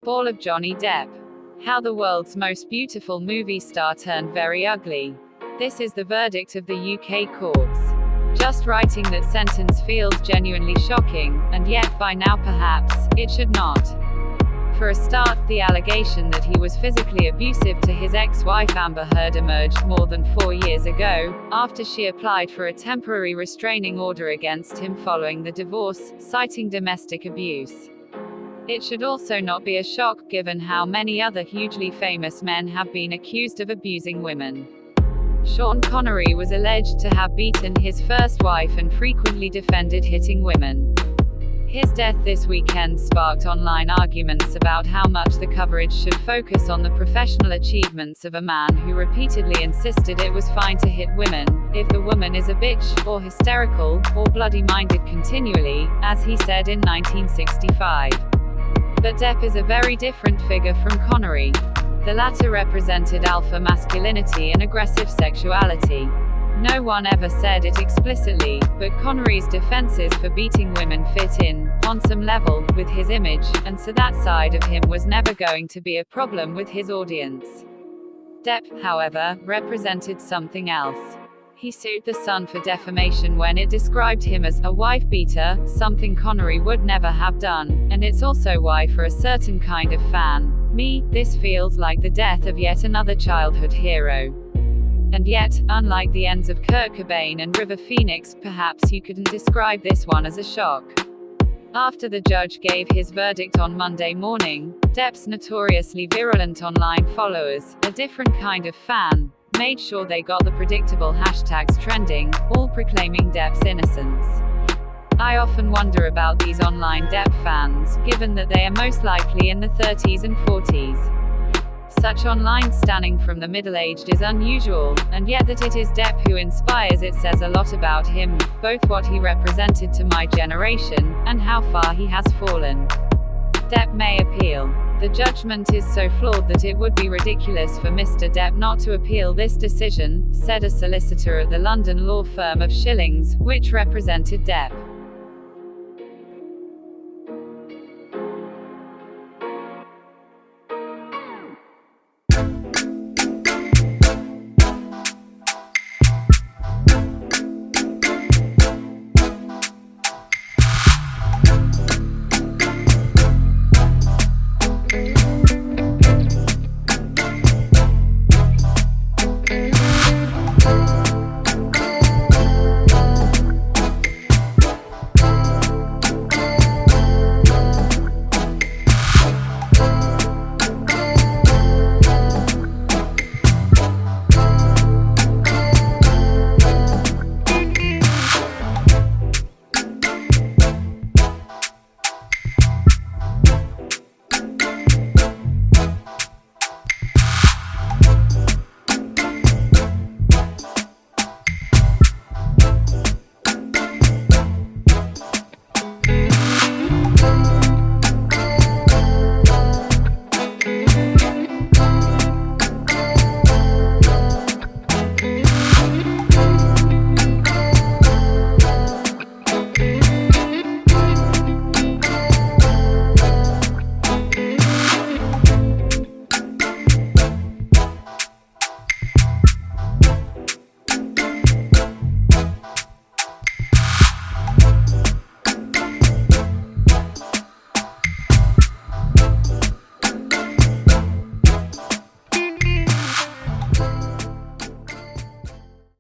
Fall of Johnny Depp. How the world's most beautiful movie star turned very ugly. This is the verdict of the UK courts. Just writing that sentence feels genuinely shocking, and yet, by now perhaps, it should not. For a start, the allegation that he was physically abusive to his ex-wife Amber Heard emerged more than 4 years ago, after she applied for a temporary restraining order against him following the divorce, citing domestic abuse. It should also not be a shock, given how many other hugely famous men have been accused of abusing women. Sean Connery was alleged to have beaten his first wife and frequently defended hitting women. His death this weekend sparked online arguments about how much the coverage should focus on the professional achievements of a man who repeatedly insisted it was fine to hit women, if the woman is a bitch, or hysterical, or bloody-minded continually, as he said in 1965. But Depp is a very different figure from Connery. The latter represented alpha masculinity and aggressive sexuality. No one ever said it explicitly, but Connery's defenses for beating women fit in, on some level, with his image, and so that side of him was never going to be a problem with his audience. Depp, however, represented something else. He sued The Sun for defamation when it described him as a wife beater, something Connery would never have done, and it's also why for a certain kind of fan, me, this feels like the death of yet another childhood hero. And yet, unlike the ends of Kurt Cobain and River Phoenix, perhaps you couldn't describe this one as a shock. After the judge gave his verdict on Monday morning, Depp's notoriously virulent online followers, a different kind of fan, made sure they got the predictable hashtags trending, all proclaiming Depp's innocence. I often wonder about these online Depp fans, given that they are most likely in the 30s and 40s. Such online standing from the middle-aged is unusual, and yet that it is Depp who inspires it says a lot about him, both what he represented to my generation, and how far he has fallen. Depp may appeal. The judgment is so flawed that it would be ridiculous for Mr. Depp not to appeal this decision, said a solicitor at the London law firm of Schillings, which represented Depp.